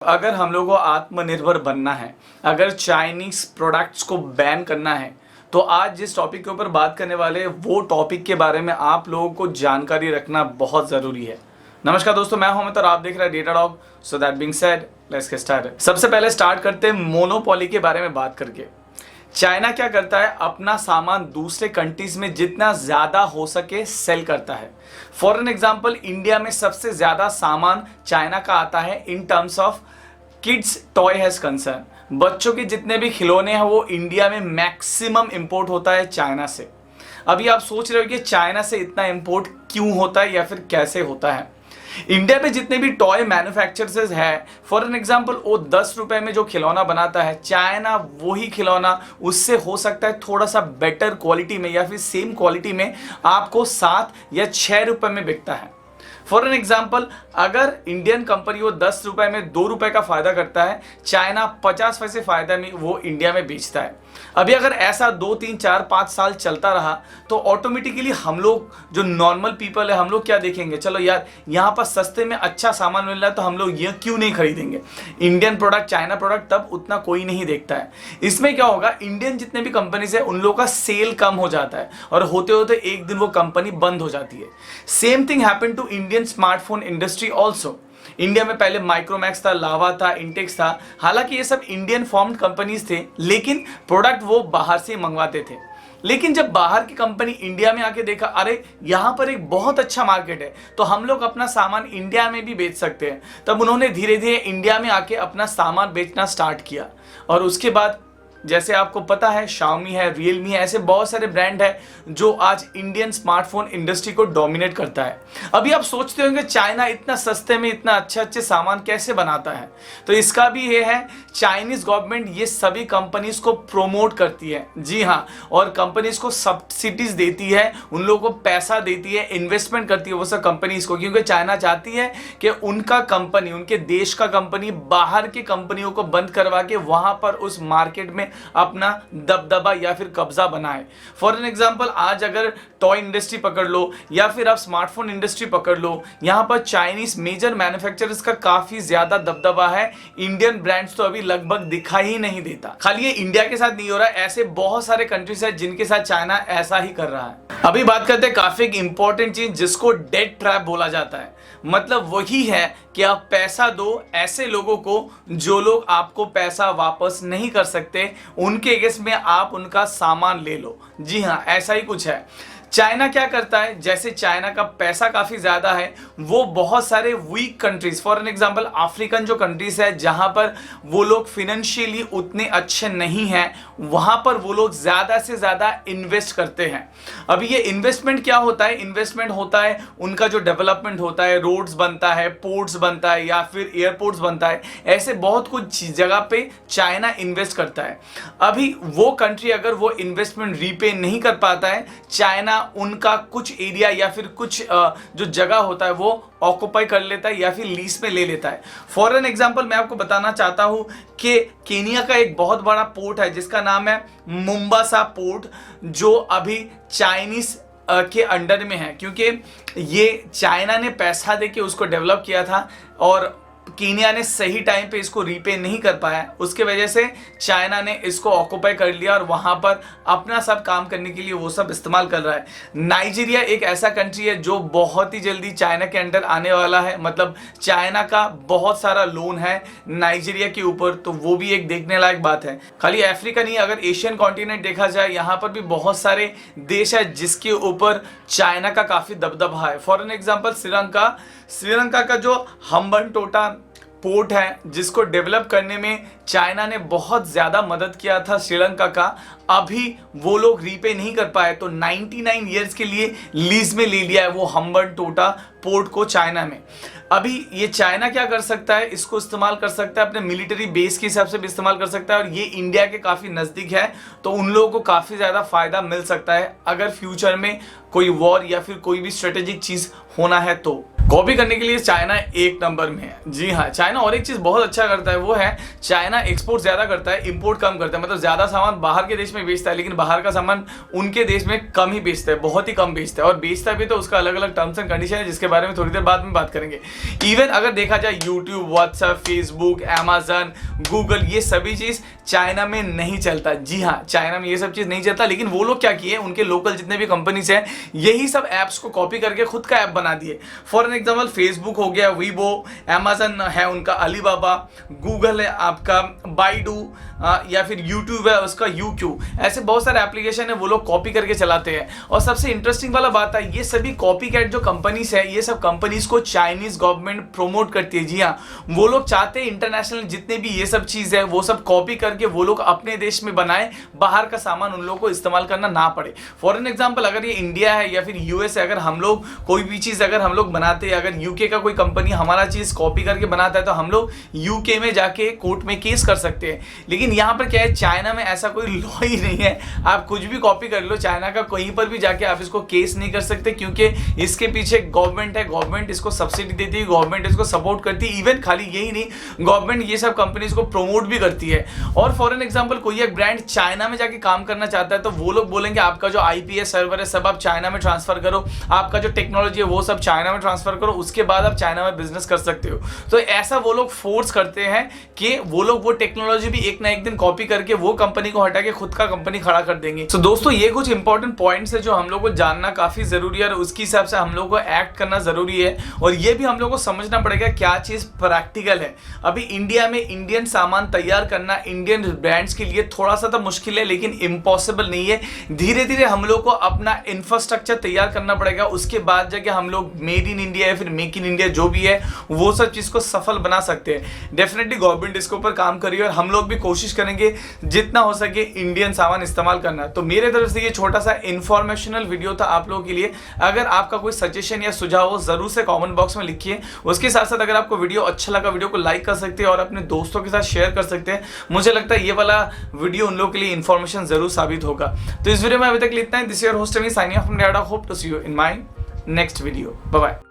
अगर हम लोगों को आत्मनिर्भर बनना है, अगर चाइनीज प्रोडक्ट्स को बैन करना है, तो आज जिस टॉपिक के ऊपर बात करने वाले हैं वो टॉपिक के बारे में आप लोगों को जानकारी रखना बहुत ज़रूरी है। नमस्कार दोस्तों, मैं हूं अमित और आप देख रहे हैं data dog. So that being said, let's get started. सबसे पहले स्टार्ट करते हैं मोनोपोली के बारे में बात करके। चाइना क्या करता है, अपना सामान दूसरे कंट्रीज में जितना ज्यादा हो सके सेल करता है। फॉर एन एग्जांपल, इंडिया में सबसे ज्यादा सामान चाइना का आता है in terms of kids toy has concern. बच्चों के जितने भी खिलौने हैं वो इंडिया में मैक्सिमम इंपोर्ट होता है चाइना से। अभी आप सोच रहे हो कि चाइना से इतना इंपोर्ट क्यों होता है या फिर कैसे होता है। इंडिया में जितने भी टॉय मैन्युफैक्चरर्स है, फॉर एन एग्जांपल, वो 10 रुपए में जो खिलौना बनाता है, चाइना वही खिलौना उससे हो सकता है थोड़ा सा बेटर क्वालिटी में या फिर सेम क्वालिटी में आपको 7 या 6 रुपए में बिकता है। फॉर एन एग्जाम्पल, अगर इंडियन कंपनी वो 10 रुपए में 2 रुपए का फायदा करता है, चाइना 50 पैसे फायदा में वो इंडिया में बेचता है। अभी अगर ऐसा 2, 3, 4, 5 साल चलता रहा तो ऑटोमेटिकली हम लोग जो नॉर्मल पीपल है, हम लोग क्या देखेंगे, चलो यार यहाँ पर सस्ते में अच्छा सामान मिल रहा है तो हम लोग ये क्यों नहीं खरीदेंगे। इंडियन प्रोडक्ट, चाइना प्रोडक्ट तब उतना कोई नहीं देखता है। इसमें क्या होगा, इंडियन जितने भी कंपनीज है उन लोगों का सेल कम हो जाता है और होते होते एक दिन वो कंपनी बंद हो जाती है। Same thing happen to Indian smartphone industry also. India में पहले माइक्रोमैक्स था, लावा था, इंटेक्स था। हालांकि ये सब इंडियन फॉर्म्ड कंपनीज थे, लेकिन प्रोडक्ट वो बाहर से मंगवाते थे। लेकिन जब बाहर की कंपनी इंडिया में आके देखा, अरे यहाँ पर एक बहुत अच्छा मार्केट है तो हम लोग अपना सामान इंडिया में भी बेच सकते हैं, तब उन्होंने धीरे धीरे इंडिया में आके अपना सामान बेचना स्टार्ट किया। और उसके बाद जैसे आपको पता है, Xiaomi है, Realme है, ऐसे बहुत सारे ब्रांड है जो आज इंडियन स्मार्टफोन इंडस्ट्री को डोमिनेट करता है। अभी आप सोचते होंगे चाइना इतना सस्ते में इतना अच्छे अच्छे सामान कैसे बनाता है, तो इसका भी ये है, चाइनीज गवर्नमेंट ये सभी कंपनीज को प्रोमोट करती है। जी हाँ, और कंपनीज को सब्सिडीज देती है, उन लोगों को पैसा देती है, इन्वेस्टमेंट करती है वो सब कंपनीज को, क्योंकि चाइना चाहती है कि उनका कंपनी, उनके देश का कंपनी बाहर की कंपनियों को बंद करवा के वहां पर उस मार्केट में अपना दबदबा या फिर कब्जा बनाए। फॉर एन एग्जांपल, आज अगर टॉय इंडस्ट्री पकड़ लो या फिर आप स्मार्टफोन इंडस्ट्री पकड़ लो, यहां पर चाइनीज मेजर मैन्युफैक्चरर्स का काफी ज्यादा दबदबा है। इंडियन ब्रांड्स तो अभी लगभग दिखाई ही नहीं देता। खाली ये इंडिया के साथ नहीं हो रहा है, ऐसे बहुत सारे कंट्रीज है जिनके साथ चाइना ऐसा ही कर रहा है। अभी बात करते हैं काफी इंपॉर्टेंट चीज जिसको डेट ट्रैप बोला जाता है। मतलब वही है कि आप पैसा दो ऐसे लोगों को जो लोग आपको पैसा वापस नहीं कर सकते, उनके अगेंस्ट में आप उनका सामान ले लो। जी हाँ, ऐसा ही कुछ है। चाइना क्या करता है, जैसे चाइना का पैसा काफी ज्यादा है, वो बहुत सारे week countries, for an example African जो कंट्रीज है जहां पर वो लोग फाइनेंशियली उतने अच्छे नहीं हैं, वहां पर वो लोग ज्यादा से ज्यादा इन्वेस्ट करते हैं। अभी ये इन्वेस्टमेंट क्या होता है, इन्वेस्टमेंट होता है उनका जो डेवलपमेंट होता है, रोड्स बनता है, पोर्ट्स बनता है या फिर एयरपोर्ट्स बनता है, ऐसे बहुत कुछ जगह पे चाइना इन्वेस्ट करता है। अभी वो कंट्री अगर वो इन्वेस्टमेंट रीपे नहीं कर पाता है, चाइना उनका कुछ एरिया या फिर कुछ जो जगह होता है वो ऑक्युपाई कर लेता है या फिर लीज में ले लेता है। फॉर एन एग्जांपल, मैं आपको बताना चाहता हूं कि केनिया का एक बहुत बड़ा पोर्ट है जिसका नाम है मुंबासा पोर्ट, जो अभी चाइनीज के अंडर में है, क्योंकि ये चाइना ने पैसा देके उसको डेवलप किया था और कीनिया ने सही टाइम पे इसको रीपे नहीं कर पाया। उसके वजह से चाइना ने इसको ऑक्युपाई कर लिया और वहां पर अपना सब काम करने के लिए वो सब इस्तेमाल कर रहा है। नाइजीरिया एक ऐसा कंट्री है जो बहुत ही जल्दी चाइना के अंडर आने वाला है। मतलब चाइना का बहुत सारा लोन है नाइजीरिया के ऊपर, तो वो भी एक देखने लायक बात है। खाली अफ्रीका नहीं, अगर एशियन कॉन्टिनेंट देखा जाए, यहाँ पर भी बहुत सारे देश है जिसके ऊपर चाइना का काफी दबदबा है। फॉर एन एग्जाम्पल, श्रीलंका का जो हम्बनटोटा पोर्ट है जिसको डेवलप करने में चाइना ने बहुत ज्यादा मदद किया था श्रीलंका का, अभी वो लोग रीपे नहीं कर पाए, तो 99 इयर्स के लिए लीज में ले लिया है वो हम्बनटोटा पोर्ट को चाइना में। अभी ये चाइना क्या कर सकता है, इसको इस्तेमाल कर सकता है अपने मिलिट्री बेस के हिसाब से भी इस्तेमाल कर सकता है, और ये इंडिया के काफी नजदीक है, तो उन लोगों को काफी ज्यादा फायदा मिल सकता है अगर फ्यूचर में कोई वॉर या फिर कोई भी स्ट्रेटेजिक चीज होना है तो। कॉपी करने के लिए चाइना एक नंबर में है। जी हाँ, चाइना और एक चीज बहुत अच्छा करता है, वो है चाइना एक्सपोर्ट ज्यादा करता है, इंपोर्ट कम करता है। मतलब ज्यादा सामान बाहर के देश में बेचता है, लेकिन बाहर का सामान उनके देश में कम ही बेचता है, बहुत ही कम बेचता है। और बेचता भी तो उसका अलग अलग टर्म्स एंड कंडीशन है, जिसके बारे में थोड़ी देर बाद में बात करेंगे। इवन अगर देखा जाए YouTube, WhatsApp, Facebook, Amazon, Google, ये सभी चीज चाइना में नहीं चलता। जी हाँ, चाइना में ये सब चीज नहीं चलता, लेकिन वो लोग क्या किए, उनके लोकल जितने भी कंपनीज हैं यही सब एप्स को कॉपी करके खुद का ऐप बना दिए। फॉर एग्जाम्पल फेसबुक हो गया, वीवो, अमेजन है उनका अलीबाबा, गूगल है आपका बाइडू, या फिर यूट्यूब है उसका यूक्यू, ऐसे बहुत सारे एप्लीकेशन है वो लोग कॉपी करके चलाते हैं। और सबसे इंटरेस्टिंग वाला बात है, ये सभी कॉपी कैट जो कंपनीज है, ये सब कंपनीज को चाइनीज गवर्नमेंट प्रोमोट करती है। जी हाँ, वो लोग चाहते हैं इंटरनेशनल जितने भी ये सब चीज है वो सब कॉपी करके वो लोग अपने देश में बनाए, बाहर का सामान उन लोगों को इस्तेमाल करना ना पड़े। फॉर एग्जाम्पल अगर ये इंडिया है या फिर यूएस है, अगर हम लोग कोई भी चीज अगर हम लोग बनाते हैं, अगर यूके का कोई कंपनी हमारा चीज कॉपी करके बनाता है, तो हम लोग यूके में जाके कोर्ट में केस कर सकते हैं। लेकिन यहाँ पर क्या है, चाइना में ऐसा कोई लॉ ही नहीं है, आप कुछ भी कॉपी कर लो चाइना का, कहीं पर भी जाके आप इसको केस नहीं कर सकते, क्योंकि इसके पीछे गवर्नमेंट है, गवर्नमेंट इसको सब्सिडी देती है, गवर्नमेंट इसको सपोर्ट करती है। इवन खाली यही नहीं, गवर्नमेंट ये सब कंपनीज को प्रमोट भी करती है। और फॉर एन एग्जांपल कोई एक ब्रांड चाइना में जाके काम करना चाहता है, तो वो लोग बोलेंगे आपका जो आईपीएस सर्वर है सब आप चाइना में ट्रांसफर करो, आपका जो टेक्नोलॉजी है वो सब चाइना में ट्रांसफर करो, उसके बाद आप चाइना में बिजनेस कर सकते हो। तो ऐसा वो लोग फोर्स करते हैं कि वो लोग वो टेक्नोलॉजी भी एक ना एक दिन कॉपी करके वो कंपनी को हटा के खुद का कंपनी खड़ा कर देंगे। तो दोस्तों ये कुछ इंपॉर्टेंट पॉइंट्स है जो हम लोग को जानना काफी जरूरी है, और उसके हिसाब से हम लोग को एक्ट करना जरूरी है। और ये भी हम लोग को समझना पड़ेगा क्या चीज प्रैक्टिकल है। अभी इंडिया में इंडियन सामान तैयार करना इंडियन ब्रांड्स के लिए थोड़ा सा तो मुश्किल है, लेकिन इम्पॉसिबल नहीं है। धीरे धीरे हम लोग को अपना इंफ्रास्ट्रक्चर तैयार करना पड़ेगा, उसके बाद जाके हम लोग मेड इन इंडिया या फिर मेक इन इंडिया जो भी है वो सब चीज को सफल बना सकते हैं। डेफिनेटली गवर्नमेंट इसके ऊपर काम करिए, और हम लोग भी कोशिश करेंगे जितना हो सके इंडियन सामान इस्तेमाल करना। तो मेरे तरफ से ये छोटा सा इंफॉर्मेशनल वीडियो था आप लोगों के लिए। अगर आपका कोई सजेशन या सुझाव हो जरूर से कमेंट बॉक्स में लिखिए। उसके साथ साथ अगर आपको वीडियो अच्छा लगा, वीडियो को लाइक कर सकते हैं और अपने दोस्तों के साथ शेयर कर सकते हैं। मुझे लगता है ये वाला वीडियो उन लोगों के लिए इंफॉर्मेशन जरूर साबित होगा। तो इस वीडियो में अभी तक इतना ही। This your host me signing off from Noida. Hope to see you in my next video. Bye bye.